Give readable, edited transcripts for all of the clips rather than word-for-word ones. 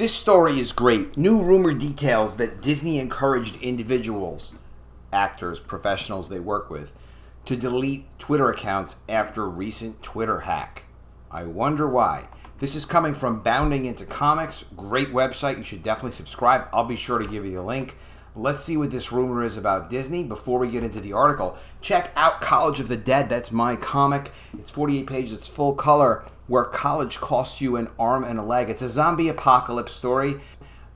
This story is great. New rumor details that Disney encouraged individuals, actors, professionals they work with, to delete Twitter accounts after recent Twitter hack. I wonder why. This is coming from Bounding Into Comics. Great website. You should definitely subscribe. I'll be sure to give you the link. Let's see what this rumor is about Disney before we get into the article. Check out College of the Dead. That's my comic. It's 48 pages. It's full color, where college costs you an arm and a leg. It's a zombie apocalypse story.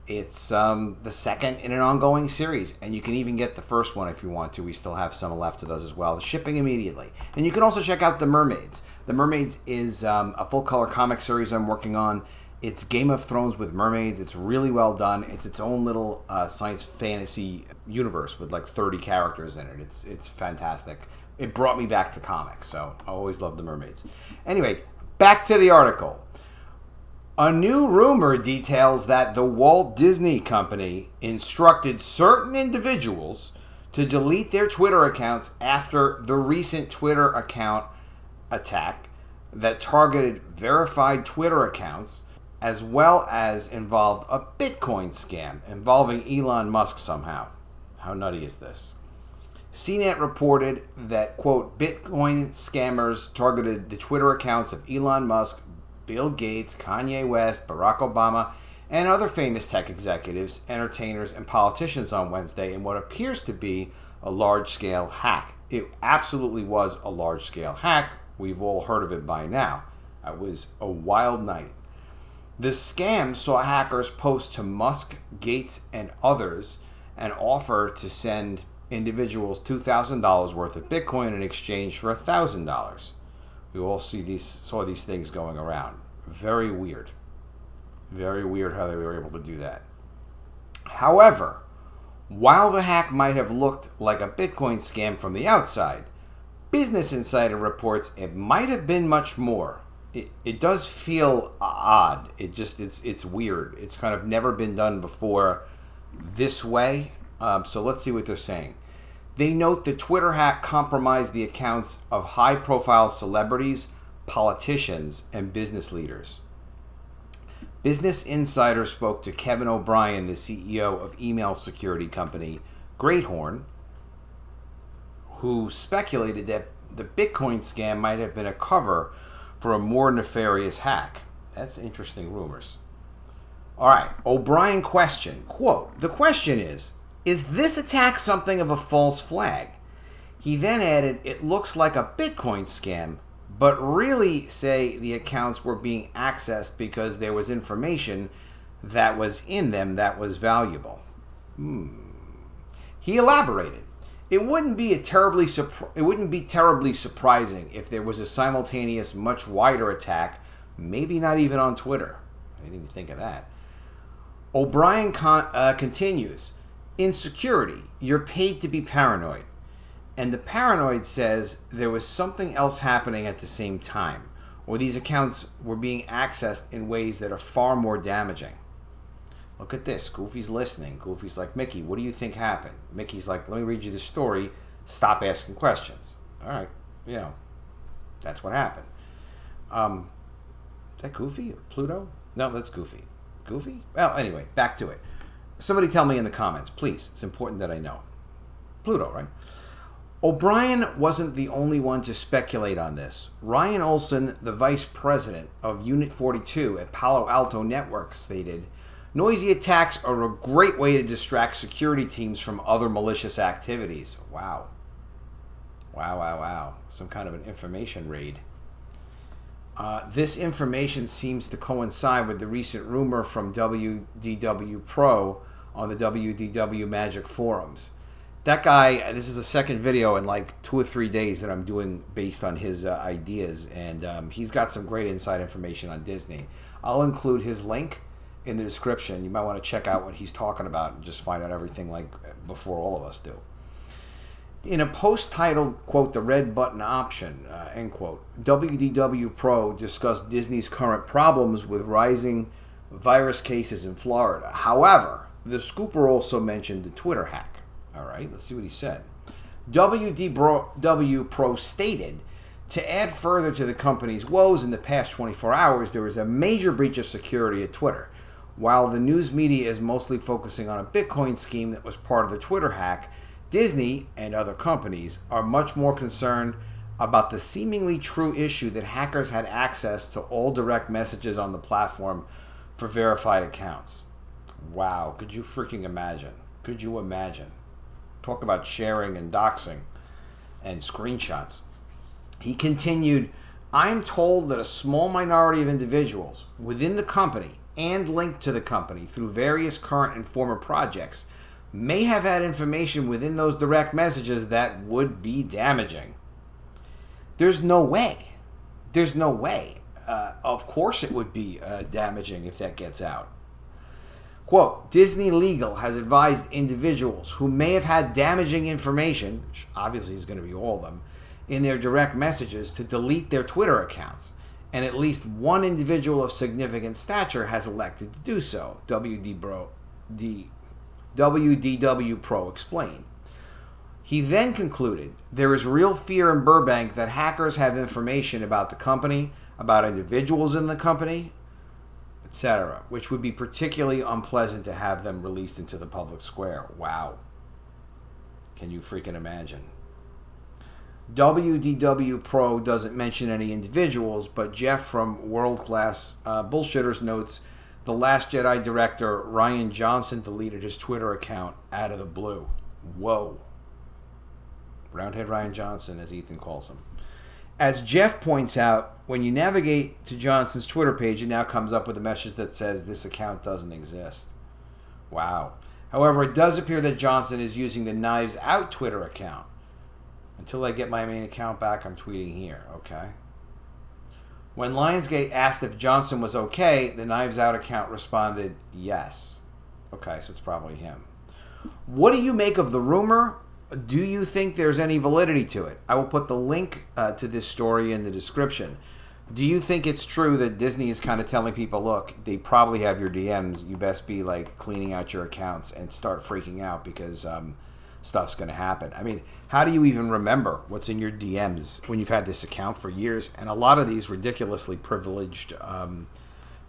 It's the second in an ongoing series, and you can even get the first one if you want to. We still have some left of those as well. Shipping immediately. And you can also check out The Mermaids. The Mermaids is a full-color comic series I'm working on. It's Game of Thrones with mermaids. It's really well done. It's its own little science fantasy universe with like 30 characters in it. It's fantastic. It brought me back to comics, so I always love The Mermaids. Anyway, back to the article. A new rumor details that the Walt Disney Company instructed certain individuals to delete their Twitter accounts after the recent Twitter account attack that targeted verified Twitter accounts, as well as involved a Bitcoin scam involving Elon Musk somehow. How nutty is this? CNET reported that, quote, Bitcoin scammers targeted the Twitter accounts of Elon Musk, Bill Gates, Kanye West, Barack Obama, and other famous tech executives, entertainers, and politicians on Wednesday in what appears to be a large-scale hack. It absolutely was a large-scale hack. We've all heard of it by now. It was a wild night. The scam saw hackers post to Musk, Gates, and others an offer to send individuals $2,000 worth of Bitcoin in exchange for $1,000. We all saw these things going around. Very weird. Very weird how they were able to do that. However, while the hack might have looked like a Bitcoin scam from the outside, Business Insider reports it might have been much more. It does feel odd. It's weird. It's kind of never been done before this way. So let's see what they're saying. They note the Twitter hack compromised the accounts of high-profile celebrities, politicians, and business leaders. Business Insider spoke to Kevin O'Brien, the CEO of email security company Greathorn, who speculated that the Bitcoin scam might have been a cover for a more nefarious hack. That's interesting rumors. All right, O'Brien question, quote, the question is this attack something of a false flag? He then added, it looks like a Bitcoin scam, but really say the accounts were being accessed because there was information that was in them that was valuable. He elaborated. It wouldn't be terribly surprising if there was a simultaneous, much wider attack, maybe not even on Twitter. I didn't even think of that. O'Brien continues, in security, you're paid to be paranoid. And the paranoid says there was something else happening at the same time, or these accounts were being accessed in ways that are far more damaging. Look at this. Goofy's listening. Goofy's like, Mickey, what do you think happened? Mickey's like, let me read you the story. Stop asking questions. All right. That's what happened. Is that Goofy or Pluto? No, that's Goofy. Goofy? Well, anyway, back to it. Somebody tell me in the comments, please. It's important that I know. Pluto, right? O'Brien wasn't the only one to speculate on this. Ryan Olson, the vice president of Unit 42 at Palo Alto Networks, stated, noisy attacks are a great way to distract security teams from other malicious activities. Wow. Wow. Some kind of an information raid. This information seems to coincide with the recent rumor from WDW Pro on the WDW Magic forums. That guy, this is the second video in like 2 or 3 days that I'm doing based on his ideas, and he's got some great inside information on Disney. I'll include his link in the description. You might want to check out what he's talking about and just find out everything like before all of us do. In a post titled, quote, the red button option, end quote, WDW Pro discussed Disney's current problems with rising virus cases in Florida. However, the scooper also mentioned the Twitter hack. All right, let's see what he said. WDW Pro stated, to add further to the company's woes in the past 24 hours, there was a major breach of security at Twitter. While the news media is mostly focusing on a Bitcoin scheme that was part of the Twitter hack, Disney and other companies are much more concerned about the seemingly true issue that hackers had access to all direct messages on the platform for verified accounts. Wow, could you freaking imagine? Could you imagine? Talk about sharing and doxing and screenshots. He continued, I am told that a small minority of individuals within the company and linked to the company through various current and former projects may have had information within those direct messages that would be damaging. There's no way. There's no way. Of course it would be damaging if that gets out. Quote, Disney Legal has advised individuals who may have had damaging information, which obviously is going to be all of them, in their direct messages to delete their Twitter accounts. And at least one individual of significant stature has elected to do so, WDW Pro explained. He then concluded, there is real fear in Burbank that hackers have information about the company, about individuals in the company, etc., which would be particularly unpleasant to have them released into the public square. Wow. Can you freaking imagine? WDW Pro doesn't mention any individuals, but Jeff from World Class Bullshitters notes the Last Jedi director Rian Johnson deleted his Twitter account out of the blue. Whoa. Roundhead Rian Johnson, as Ethan calls him. As Jeff points out, when you navigate to Johnson's Twitter page, it now comes up with a message that says this account doesn't exist. Wow. However, it does appear that Johnson is using the Knives Out Twitter account. Until I get my main account back, I'm tweeting here, okay? When Lionsgate asked if Johnson was okay, the Knives Out account responded, yes. Okay, so it's probably him. What do you make of the rumor? Do you think there's any validity to it? I will put the link to this story in the description. Do you think it's true that Disney is kind of telling people, look, they probably have your DMs. You best be like cleaning out your accounts and start freaking out because stuff's going to happen. I mean, how do you even remember what's in your DMs when you've had this account for years? And a lot of these ridiculously privileged,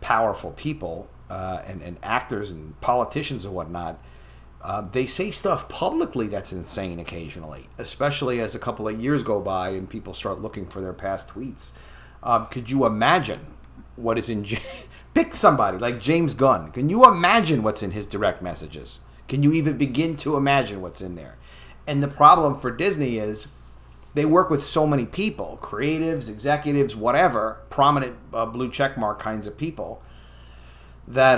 powerful people and actors and politicians and whatnot, they say stuff publicly that's insane occasionally, especially as a couple of years go by and people start looking for their past tweets. Could you imagine what is in... Pick somebody like James Gunn. Can you imagine what's in his direct messages? Can you even begin to imagine what's in there? And the problem for Disney is they work with so many people, creatives, executives, whatever, prominent blue checkmark kinds of people, that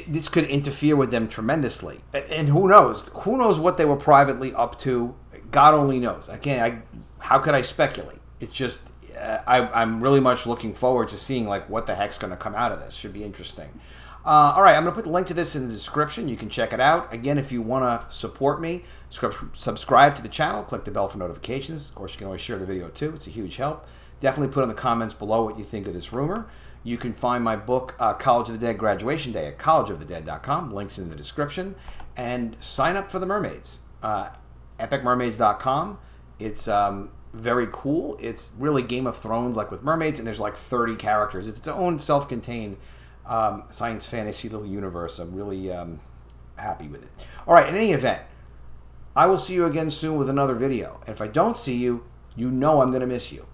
this could interfere with them tremendously. And who knows? Who knows what they were privately up to? God only knows. Again, how could I speculate? It's just, I'm really much looking forward to seeing like what the heck's going to come out of this. Should be interesting. All right, I'm going to put the link to this in the description. You can check it out. Again, if you want to support me, subscribe to the channel, click the bell for notifications. Of course, you can always share the video too. It's a huge help. Definitely put in the comments below what you think of this rumor. You can find my book, College of the Dead Graduation Day, at collegeofthedead.com. Links in the description. And sign up for the mermaids. epicmermaids.com. It's very cool. It's really Game of Thrones, like with mermaids, and there's like 30 characters. It's its own self-contained science fantasy little universe. I'm really happy with it. All right, in any event, I will see you again soon with another video. And if I don't see you, you know I'm going to miss you.